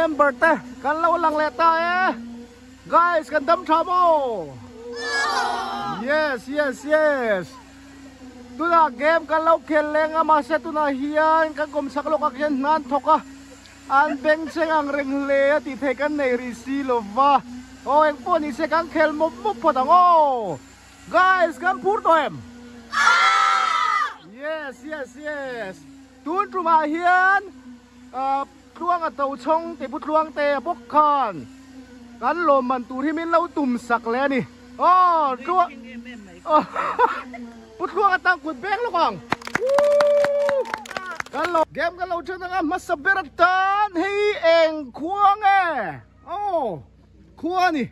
member te kan lo lang leta guys kan dam thamo yes tuna game kan lo khel lenga ma se tuna hian kan gom saklo ka hian nan thoka an beng chengang reng le ti the kan nei ri si lova o eng poni se kan khel mop podango guys kan pur to em yes tun truma hian luang a tàu chong te put luang te bốc khan kan lom man tu hi min lo tum sak le ni luang put luang a tang kut beng lo kang kan lo game kan lo chen nga masaberatan hei eng khuang khuang ni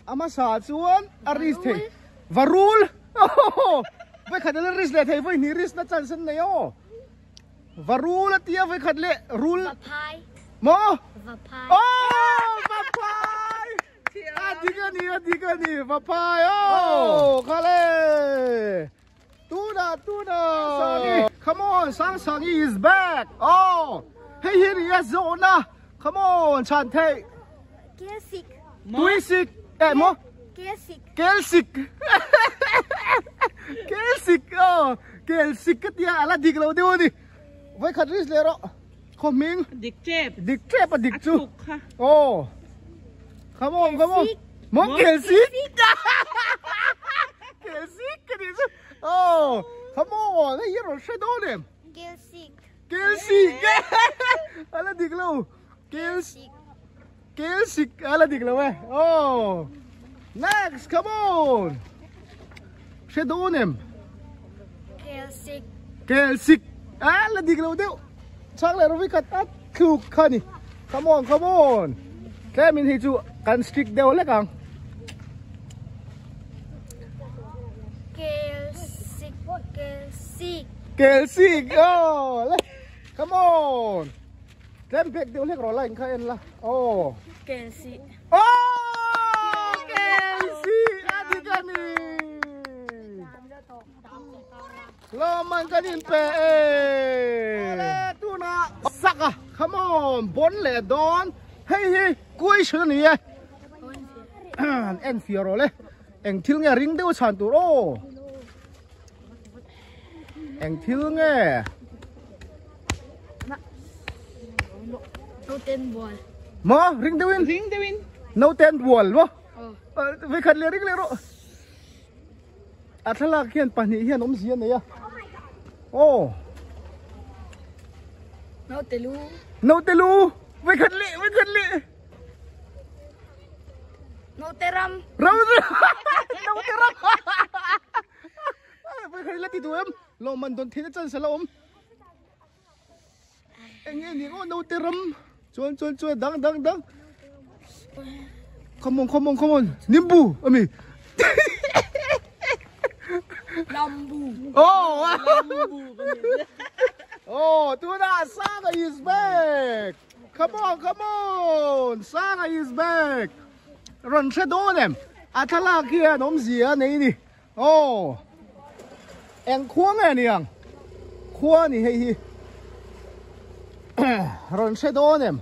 ama sa chuan aris the varul vai khadle ris le thei vai ni ris na chan san nei varul tia vai khadle rul mo vapai adigani vapai khale tuna come on sang is back hey here is zona come on chan thei tuisik mo kelsik kelsik tia ala diglo deu ni vai khadris le ro khoming dik trep a dik chu come on mo kelsik cái gì chứ come on hey hero shadow them kelsik ala diglo kelsik ala diglo next come on shadow them kelsik ala diglo deu chắc là nó với cắt ắt khưu khani come on cái mình thì chú cần stick đeo lấy càng kelsik come on cái bẹt đeo lấy rồi lại khai là kelsik adigani lo man kanin pe tu na sak come on bon le don hey cuối chữ này en fiero le eng thil nghe ring deu chan tu ro eng thil nghe no ten ball mo ring dewin no ten ball mo với khát le ring le ro athala khian pani hian zian này no telu với khát le no teram với khát le ti tu em lo man don thiên chân sa lo anh nghe ni no teram chuan dang come on nimbu ami lambu tuna Saga is back come on Saga is back run shadow them athala kia nom zia nei ni eng khuang ni ang khuang ni hei run shadow them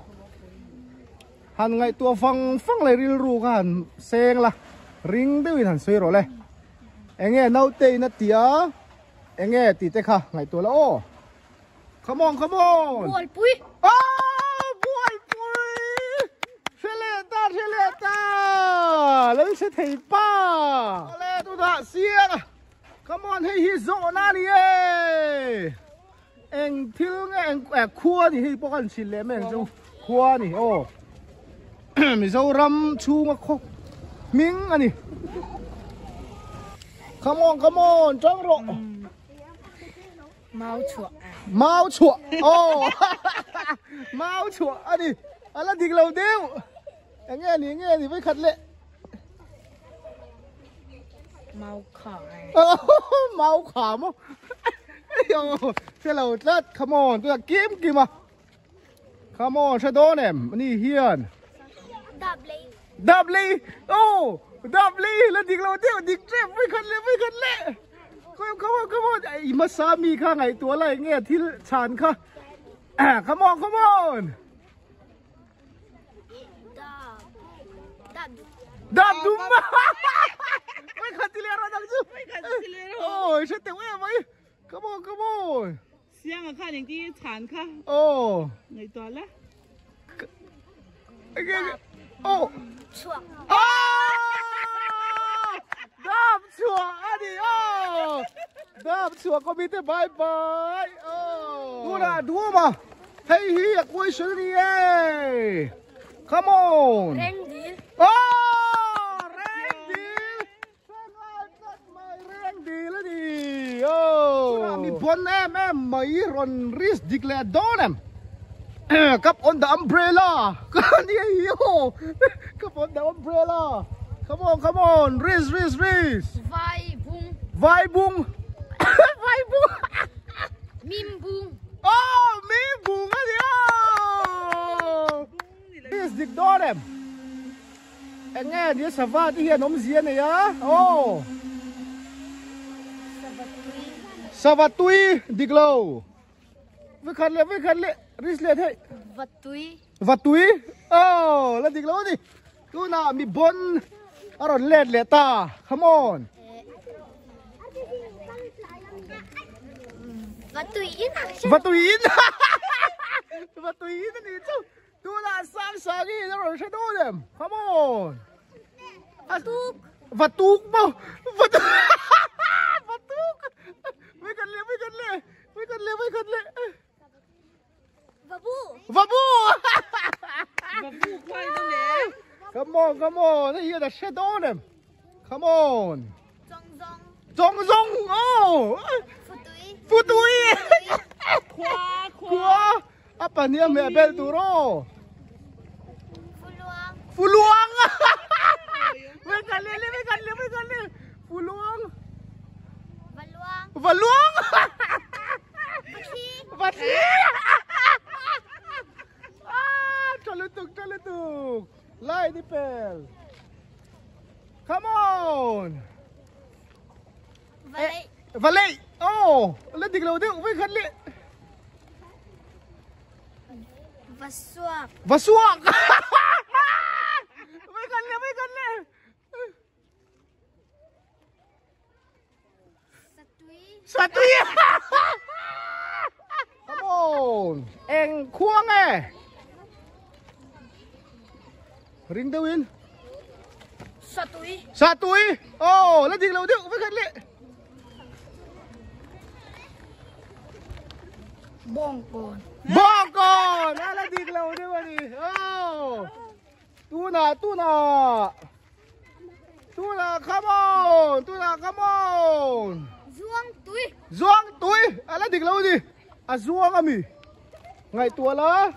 han ngai tua phang lai ril ru kan seng la ring deu han soi ro le enge nau te na tia enge ti te kha ngai tua la come on bol pui bol pui seleta lấy sẽ thầy pa le tu da sia come on hey hi zo na ni eng thil nge eng khua ni hi pokan sin le men zo khua ni mi zo ram chu ma kho ming ani come on trăng ro mau chua mau chua ani ala dig lâu đeo nghe ni với khát lệ mau khả mo thế là rất come on tôi là kiếm kìm mà come on sẽ đón em ni hiền Double là dig lâu đeo dig trep với khát lệ come on ai mà sa mi khang ngày tua lại nghe thì chán kha come on Đạp đúng mà. Mấy khăn thì lẹ ra đằng chứ. Ôi, sẽ tiểu em ấy. Come on. Xiang à, khăn những cái chán khá. Ồ. Ngày toàn lá. Ồ. Đạp chùa đi. Đạp chùa có biết thế bye bye. Đua mà. Hey hi, quay xuống đi. Come on. Reindeer. Reindeer đi. Mi bon em mấy ron ris declare don em. Cup on the umbrella. Come on the umbrella. Come on. Ris. Vai bung. Vai bung. Mim bung. Mi bung đi. Ris dic don em. Anh nghe đi sao vậy thì hiện ông diễn này á. Savatui diglo. Với khăn lệ, ris lệ thế. Vatui. Là diglo đi. Tu na mi bon. Aron lệ ta. Come on. Vatuin đi chứ. Tu na sang đi rồi sẽ đôi dem. Come on. Vatuk mo. Vatuk. Với cần lệ. Vabu. Và phụ khoai trong đấy. Come on. Here the shadow them. Come on. Zong. Futui. Khoa. Apa ni mẹ bel turo. Fuluang. Với cần lệ. Fuluang. Valuang. Valuang. Bachi. Vati. Chalutuk. Lai di pel. Come on. Valet. Lên đỉnh lầu đi với khăn lệ. Vasuak. Vasuak. Với khăn lệ. Satui. Come on. Anh khuang Ring the win. Satui. Lên đỉnh lầu đi với khăn lệ. Bongkon. Lên đỉnh lầu đi mà đi. Tu na. Come on. Zuang tui. Lên đỉnh lầu đi. Zuang ami. Ngày tua là.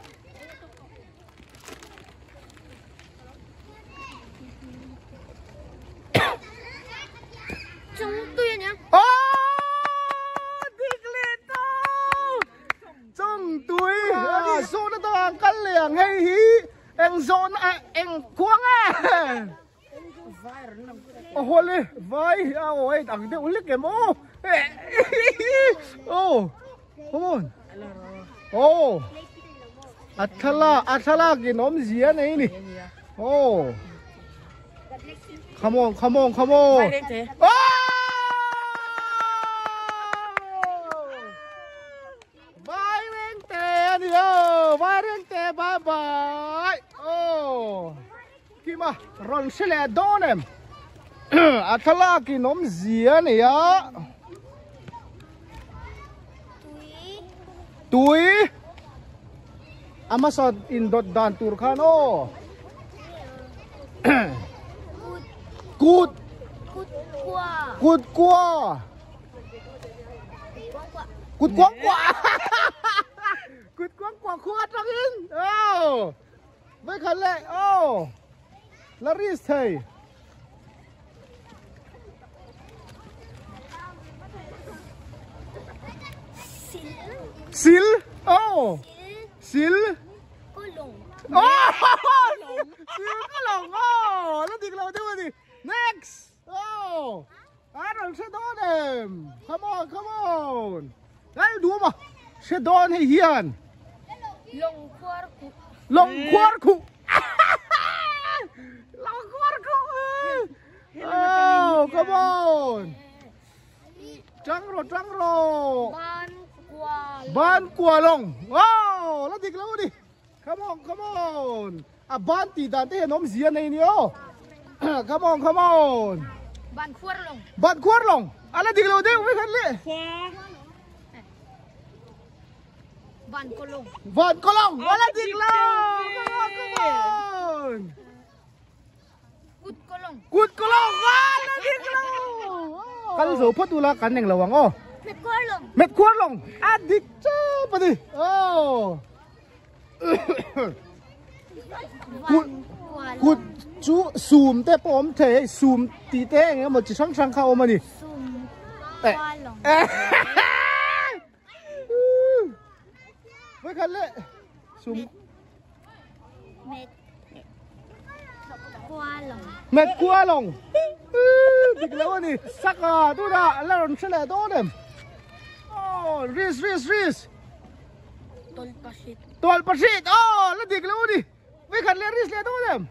Trung tui nhá. Trong túi Zôn nó to cắn liền hay hí. Anh Zôn anh Quang Hôn đi. Vai. Ôi đằng tiêu lít kìa mô. Come on. Athala cái nóm dĩa này nè. Come on. Vai reng te bye bye. Kima ron sele don em. Athala ki nom zia ne ya. Tui. Amazon in dot dan turkano. Good qua. Cút quăng quả khuất ra in. Với khẩn lệ. Là ris thầy. Sil. Sil. Sil có lồng. Nó thì lâu thế gì. Next. Rồi sẽ đón em. Come on. Đấy đùa mà. Sẽ đón hay hiền. Long khoar cụ. จังโรบ้านกวา บ้านกัวลงว้าวแล้วดิกแล้วดิ come on อ่ะบ้านตีดันที่เห็นน้องเสียในนี้โอ้ come on บ้านควรลง บ้านกัวลงอะไรดิกแล้วดิไม่คันเลย ขวา บ้านกลง บ้านกัวลงอะไรดิกแล้ว come on กุดกลง กุดกัวลงว้าวอะไรดิกแล้วกันสูพัดดูละกันอย่างระวังโอ้ เม็ดกวาลง เม็ดควรลงอ่ะดิจ้าปะดิโอ้ บ้านกวาล กุ ง ดจูซูมแต่ผมเทซูมตีเต้เงี้ยมันจะช่างเข้ามาดิ ซุ่มก เอ๊ะ วาลง ไม่คันเลยซูม เม็ดกวาลง เม็ดกัวลงดิกแล้วนี่สักดูนะแล้วเราเฉลยตัวเดิมโอ้ริส ต้นประสิทธิ์ ตัวประสิทธิ์โอ้แล้วดิกแล้วนี่ไม่คันเลยริสเลยตัวเดิม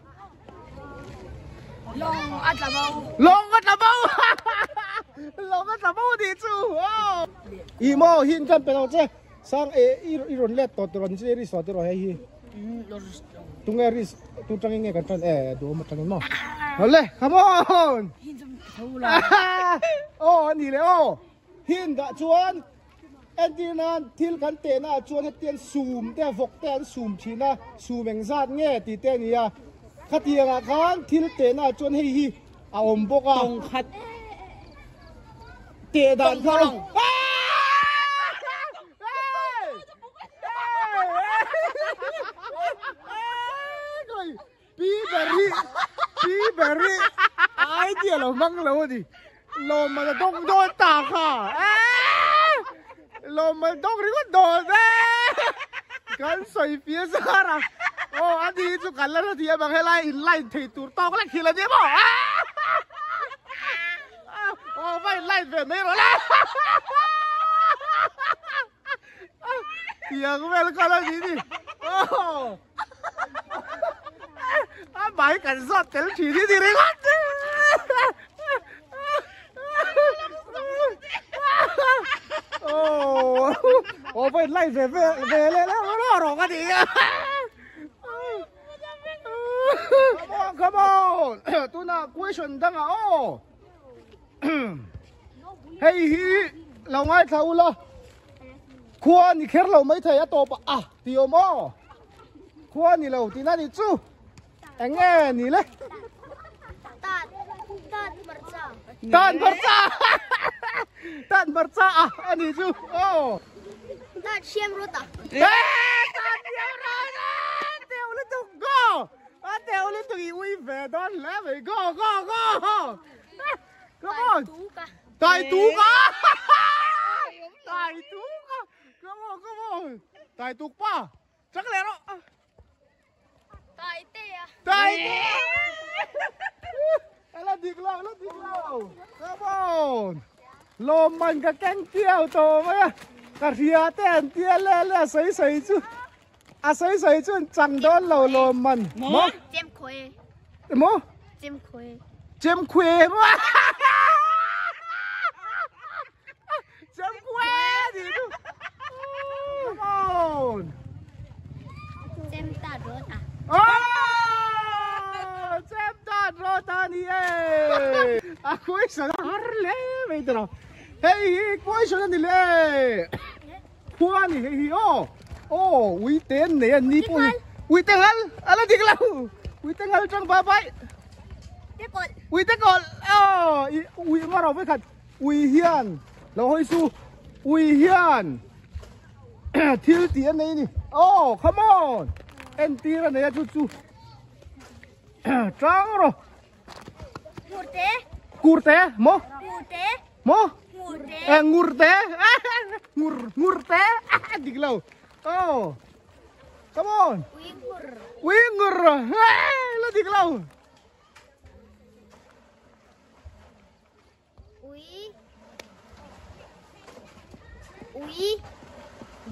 ลงอัตเบา ลงก็ตะเบาลงก็ตะเบาดีจูโอ้อีโมหินกันเป็นเอาเจ้สร้างอีรอนเล็ดตัวรอนเจริสตัวรอให้ฮี ตุงeris tu trangin kan tran do ma trangin mo hole come on หินจะเท่าไร oh ni le oh hin da chuan en ti nan thil kan te na chuan hetien zoom te vok ten zoom china zoom eng zat nge ti te ni ya khatianga khan thil te na chuan hei hi a om boka ตรงคัด te dan khanปีเบอรี่ไอเดียเรามั่งแล้วดิลมมันต้องโดนตาค่ะลมมันต้องรีบโดนกันใส่เฟียสาระโอ้อันนี้จุกันแล้วทีบางให้ไล่ถีตูตอกแล้วขี่แล้วเนี่ยบอกโอ้ไม่ไล่แบบนี้หรอเตียงแม่แล้วก็แล้วนี่ดิโอ้買緊塞緊住呢啲你哦，我俾拉肥你啦，我攞落啊你啊！Come on，都那鬼順燈啊哦，嘿嘿，留挨頭啦，看你開路咪睇一多吧啊，掉麼？看你路點那你住？Enggak ni lah. Tan berca ini tu. Oh. Tan siam rota. Tan siam rota. Teo lu tu go. Teo lu tu iwi ve don le ve go. Come on. Tai tu ka. Come on. Tai tu pa. Chắc lẽ đó. Tay tê à? Tay tê! Là đi lâu. Come on! Lồm mình cả canh tiêu tổ mấy à. Cả rìa tên tia lê sấy chú. À sấy chú chẳng đó lầu lồm mình. Mó? Chém khuê. Mó? Chém khuê mà. Chém khuê gì chú. Come on! Chém ta rốt à? Xem ta rota ni aku isa harle medro hey ko isa ni le kuan ni hey oh wi ten ne ni po wi tengal ala diglaw wi tengal trong babai wi tekol oh wi ngaro với khát wi hian lo hoi su wi hian thiếu tiền này ni oh come on en tira này chu trắng rồi curte mo ngurte diglaw oh come on wingur lo diglaw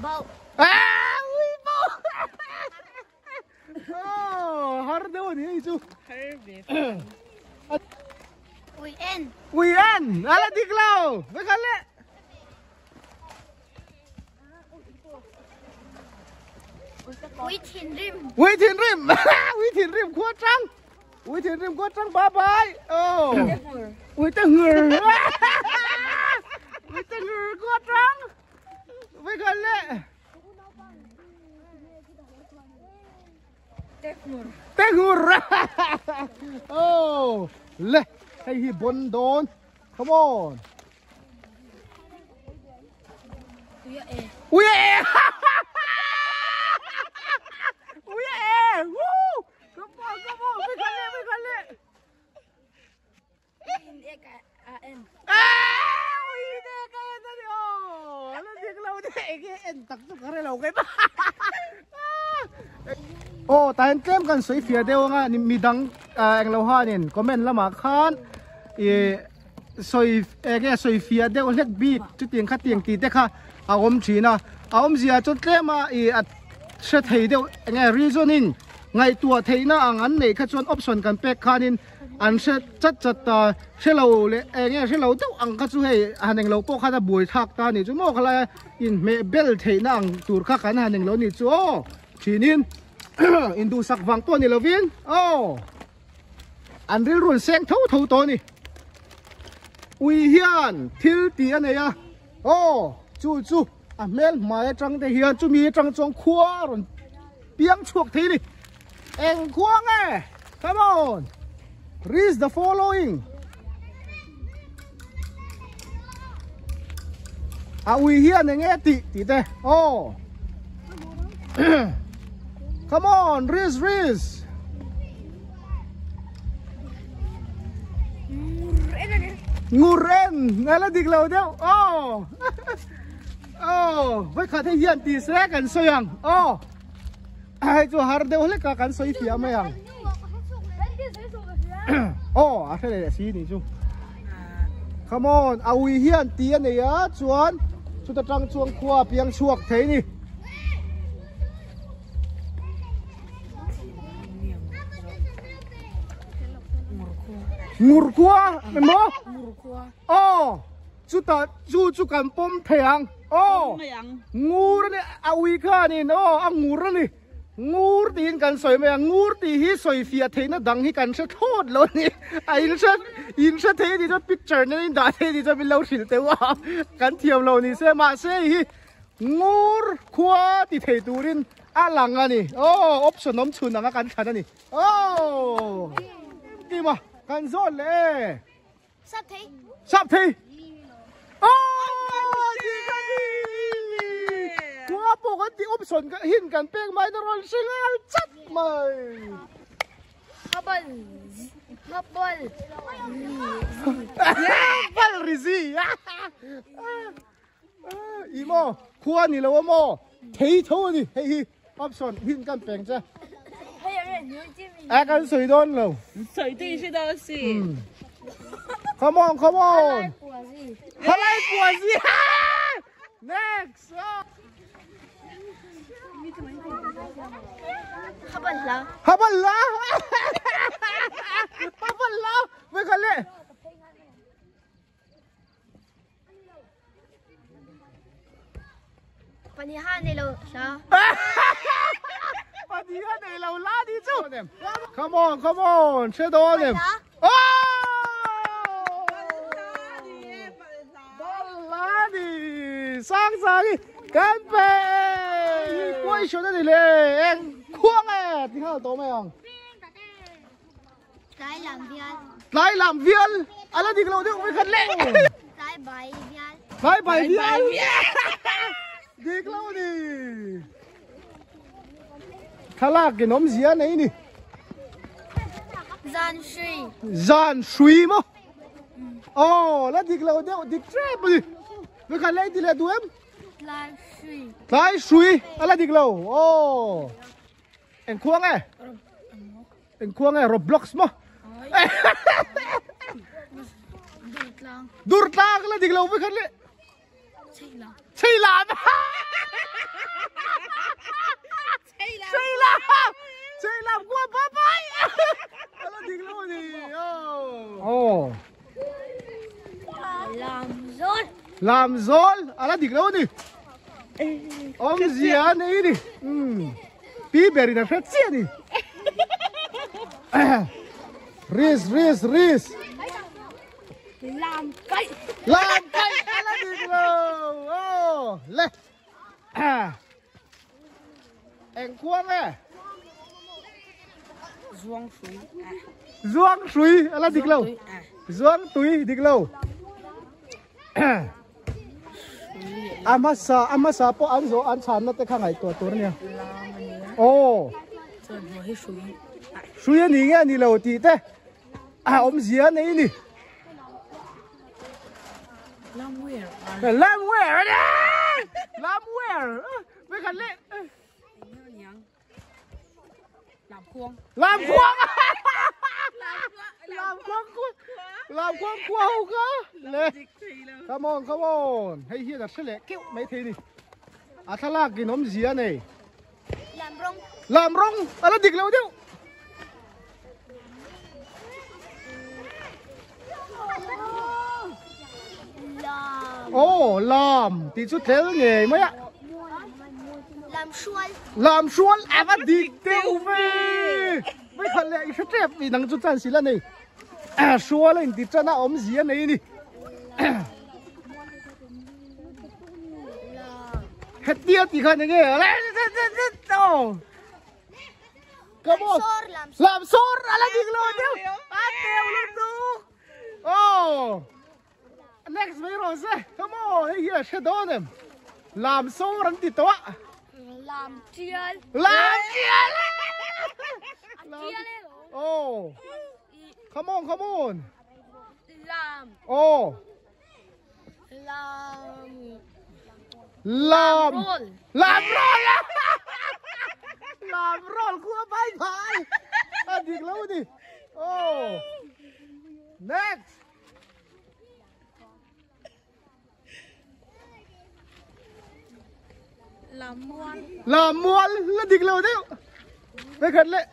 bau bau oh har đâu ni chú Uyen, ala diglaw, bekale. วิทินริม วิธีริม วิธีริมขวดจังวิธีริมขวดจังบ๊ายบายโอ้วิธีเหงือวิธีเหงือขวดจังไม่กันเลยเต็งหูระโอ้เละให้ฮีบนโดน come on อุ้ยเอ๋อุ้ยเอ๋วู้ come on come on ไม่กันเลยไม่กันเลยอ้าวอีเด็กเอ็นนั่นดิโอ้แล้วเด็กเราเด็กเอ็นตักสุกอะไรเราไงบ้าโอ้แต่เกมกันสวยเฟียเดียวง่ะนี่มีดังเอ็งเราห้านี่คอมเมนต์ละมาคานสวยสวยเฟียเดียวเล็กบีดจุดเตียงขัดเตียงตีเด็กค่ะอารมณ์ชีนะอารมณ์เสียจนเกมมาเสถียรเดียวไงรีซอนินไงตัวเทียนะอันไหนขัดส่วนออปชั่นกันเป็กขานินอันเสจัดเชเราเลยไงเชเราเดียวอังขัดช่วยอันหนึ่งเราก็ขัดบุยทักตานี่จู่โม่ขลายอินเมเบลเทียนะอังตูร์ขัดกันอันหนึ่งเรานี่จู่ชีนินอินดูสักฟังตัวนี่เราวินโอ้อันเรื่องรุ่นเสียงเท่าตัวนี่อุยเฮียนทิลตีอันเนี่ยโอ้จู่อ่ะเมลมาจังแต่เฮียนจู่มีจังจงขวารุ่นเปียงชวกทีนี่เอ็งขวางไง come on read the following อ่ะอุยเฮียนเนี่ยตีเต้โอ้ come on Riz งูเร่นนั่นละดิกเราเดียวโอ้โอ้ไว้ขาดให้เฮียนตีแสกันสยังโอ้ไอ้จู่ฮาร์เดียวเล็กกันสวยเฟียไหมยังโอ้อะไรสีนี่จู่ come on เอาวิเฮียนตีเนี่ยจวนชุดจังจวงขวาเพียงชวกเทนี่งูกัวเป็นบ่โอ้จุดกันปมเพียงโอ้งูนี่เอาวิค่านี่โอ้เอางูนี่งูตีนกันสวยไหมงูตีฮีสวยเฟียเทน่ะดังฮีกันเสียโทษเลยนี่อินเสียเทนี่จะพิจารณานี่ด่าเทนี่จะเป็นเราสิแต่ว่ากันเทียมเรานี่เสียมาเสียฮีงูขวาตีเทตูรินอาหลังอ่ะนี่โอ้ออปชั่นน้ำชุนอ่ะกันฉันนี่โอ้ดีมากันโซนเลยสับทีโอ้ดีกันดีกัวปกติออปชั่นก็หินกันเป้งไม้ตลอดสิงห์จัดมาฮับบอลริซี่อีโมขวานี่แล้วโมเที่ยวนี่เฮ้ยออปชั่นหินกันเป้งจ้ะกันสวยโดนเลย水地是东西。come on ฮาไลปัวซี่ next ฮับบัลลาไม่กันเลยปฏิหารในเราใช่ปฏิหารในเราลาดีจู่ come on เชื่อโดนเลยโอ้บอลลาดีสร้างกันไปกล้วยชนได้เลยเอ็งควงที่ข้าวโตไหมอ่ะไล่ลำเวียนอะไรดีกันเราเดี๋ยวไปขันเล่นไล่ใบเวียนดีกันเราดิข้าลากกินนมเสียไหนนี่จานสุยมั้งโอ้แล้วดีกันเราเดี๋ยวดีเจ็บเลยไปขันเล่นดีเลยดูเอ็มไล่สุยอะไรดีกันเราโอ้เอ็งควงRoblox มั้งดูดลางแล้วดิเราไปกันเลยใช่ลามกลัวป้าไปแล้วดิเราดิโอ้ลามโซลอะไรดิเราดิอมเสียนี่ดิ ปีเบรีน่ะเฟเซียนี่รีส làm cây ลามไก่อะไรดีกว่าโอ้เล่เอ็งควงเลย Zuang suy. ซวงสุยอะไรดีกว่าซวงตุยดีกว่าอามาซาพออันโซอันชันนั่นแต่ข้างไหนตัวเนี่ยโอ้สุยนี่ไงนี่เราตีเต้อมเสียนี่นี่ลำเวร์เนี่ยลำเวร์ไม่กันเล่ลำควงลำควงควงก็เลยcome on ให้เฮียจัดเสร็จเกี่ยวไม่ทีนี่อาทลากกินอมเสียนี่ làm rong ลำรงอะไรดิกแล้วเดียวโอ้ลำตีสุดเท่เลยไงไหมอะ làm xuôi ลำชวนอะไรดิกเดียวไม่ทันเลยอีกเจ็บอีนังจุดจันสิละนี่ชัวร์เลยติดจะน่าอมเสียนี่เฮ็ดเดียวตีกันยังไงอะไรโอ้กระบอก xor làm ลำซอร์อะไรดิกแล้วเดียวเดียวลูกดูโอ้ next ไม่รู้สิ come on เฮียเชดอนมลำซอร์อันติดตัว làm chia ลำเจียเลย chia lên โอ้ come on làm โอ้ làm ล roll ำลำรอลลำรอลกลัวไปพายดิกแล้วดิโอ้ next ลำมวนแล้วดิกแล้วเดียวไม่ขัดเลย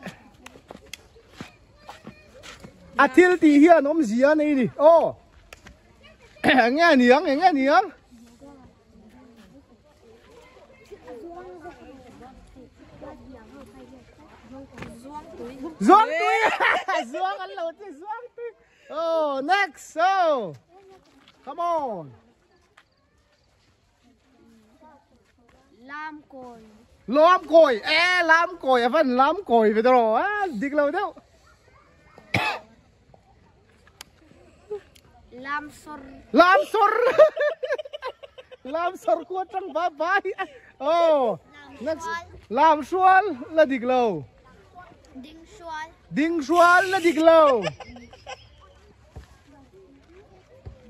อาทิตย์ที่เฮียน้องเสียนี่โอ้แง่เหนียงซวงตุยซวงกันเลยที่ซวงตุยโอ้ next so come on làm cồi ล้อมโกยล้อมโกยฟันล้อมโกยไปตลอดดิกเราเดียว làm sor ล้อมสรล้อมสรขวดจังบ้าไปโอ้ next ล้อมชวนแล้วดิกเรา đinh xuôi ดิ้งชวนแล้วดิกเรา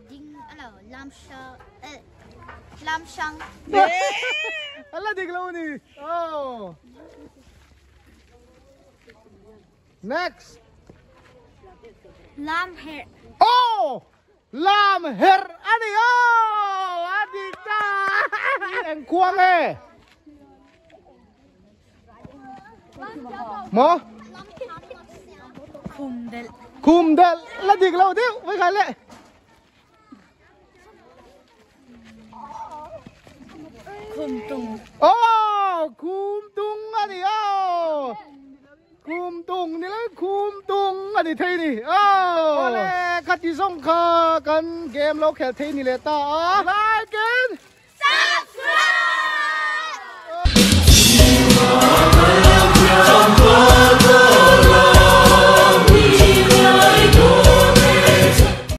đinh làm sơ làm sang อะไรดิกเรานี่โอ้ next làm hẹt โอ้ลามเฮรอันนี้โอ้อันนี้จ้าเอ็งควงเลยหมอ khum del คุมเดลแล้วดิกเราเดียวไม่กันเลย khum tung โอ้คุมตุงอันนี้โอ้คุมตุงนี่แล้วคุมตุงอันนี้เทนี่โอ้เลยคัดที่ส่งข้ากันเกมเราแค่เทนี่เลยตาอะไรกัน